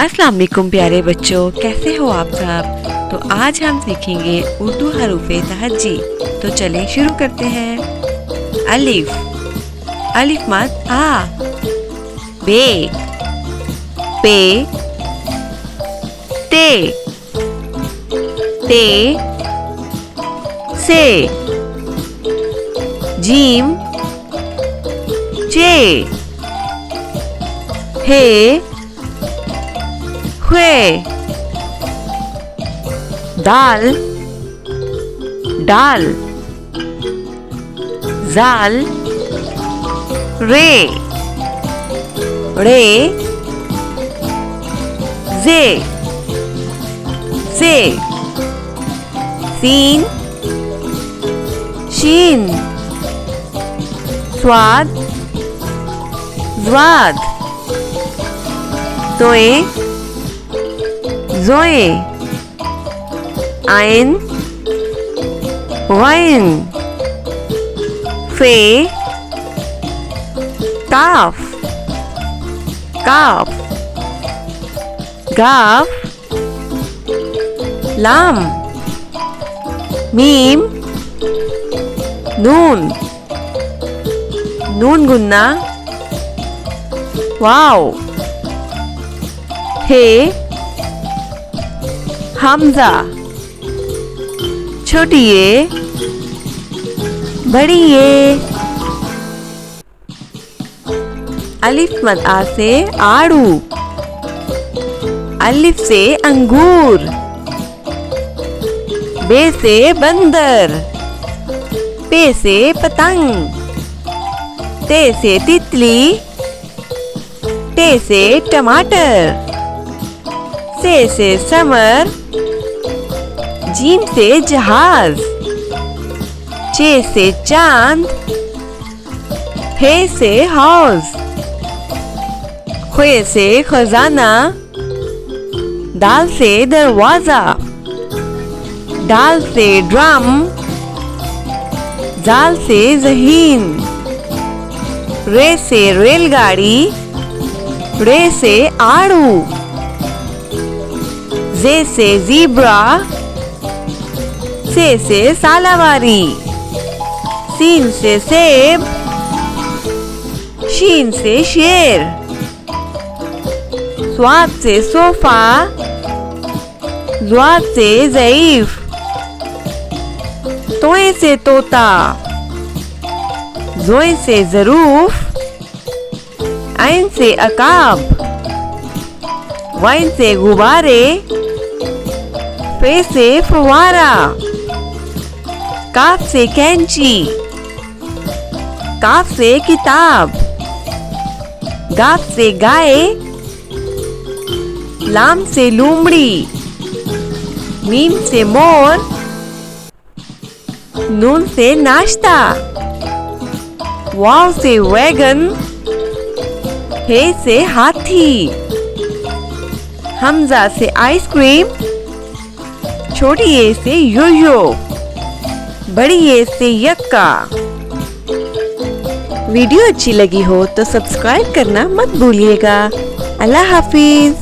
अस्सलाम वालेकुम प्यारे बच्चों, कैसे हो आप सब। तो आज हम सीखेंगे उर्दू हरूफ़े तहज्जी। तो चलें शुरू करते हैं। अलिफ, अलिफ मद आ। बे, पे, ते, ते, से, जीम, जे, हे, ख्वे, दाल, डाल, जाल, रे, रे, जे, से, सीन, शीन, स्वाद, ज़्वाद, तोए, ज़ोए, आइन, वाइन, फे, काफ, काफ, गाफ, लाम, मीम, नून, नून गुन्ना, वाव, हे, हमजा, छोटी ये, बड़ी ये। अलिफ मद आ से आड़ू, अलिफ से अंगूर, बे से बंदर, पे से पतंग, ते से तितली, टे से टमाटर, से समर, जीम से जहाज, चे से चांद, हे से हौज, ख्वे से खजाना, दाल से दरवाजा, डाल से ड्रम, जाल से ज़हीन, रे से रेलगाड़ी, रे से आड़ू, जे से ज़ीब्रा, से सालावारी, सीन से सेब, शीन से शेर, स्वाद से सोफा, ज़्वाद से ज़ईफ, तोए से तोता, ज़ोए से ज़रूफ, आइन से अकाब, वाइन से गुब्बारे, फे से फवारा, काफ से कैंची, काफ से किताब, गाफ से गाय, लाम से लूमड़ी, मीम से मोर, नून से नाश्ता, वाव से वैगन, हे से हाथी, हमजा से आइसक्रीम, छोटी ए से यो-यो, बड़ी ए से यक्का। वीडियो अच्छी लगी हो तो सब्सक्राइब करना मत भूलिएगा। अल्लाह हाफिज।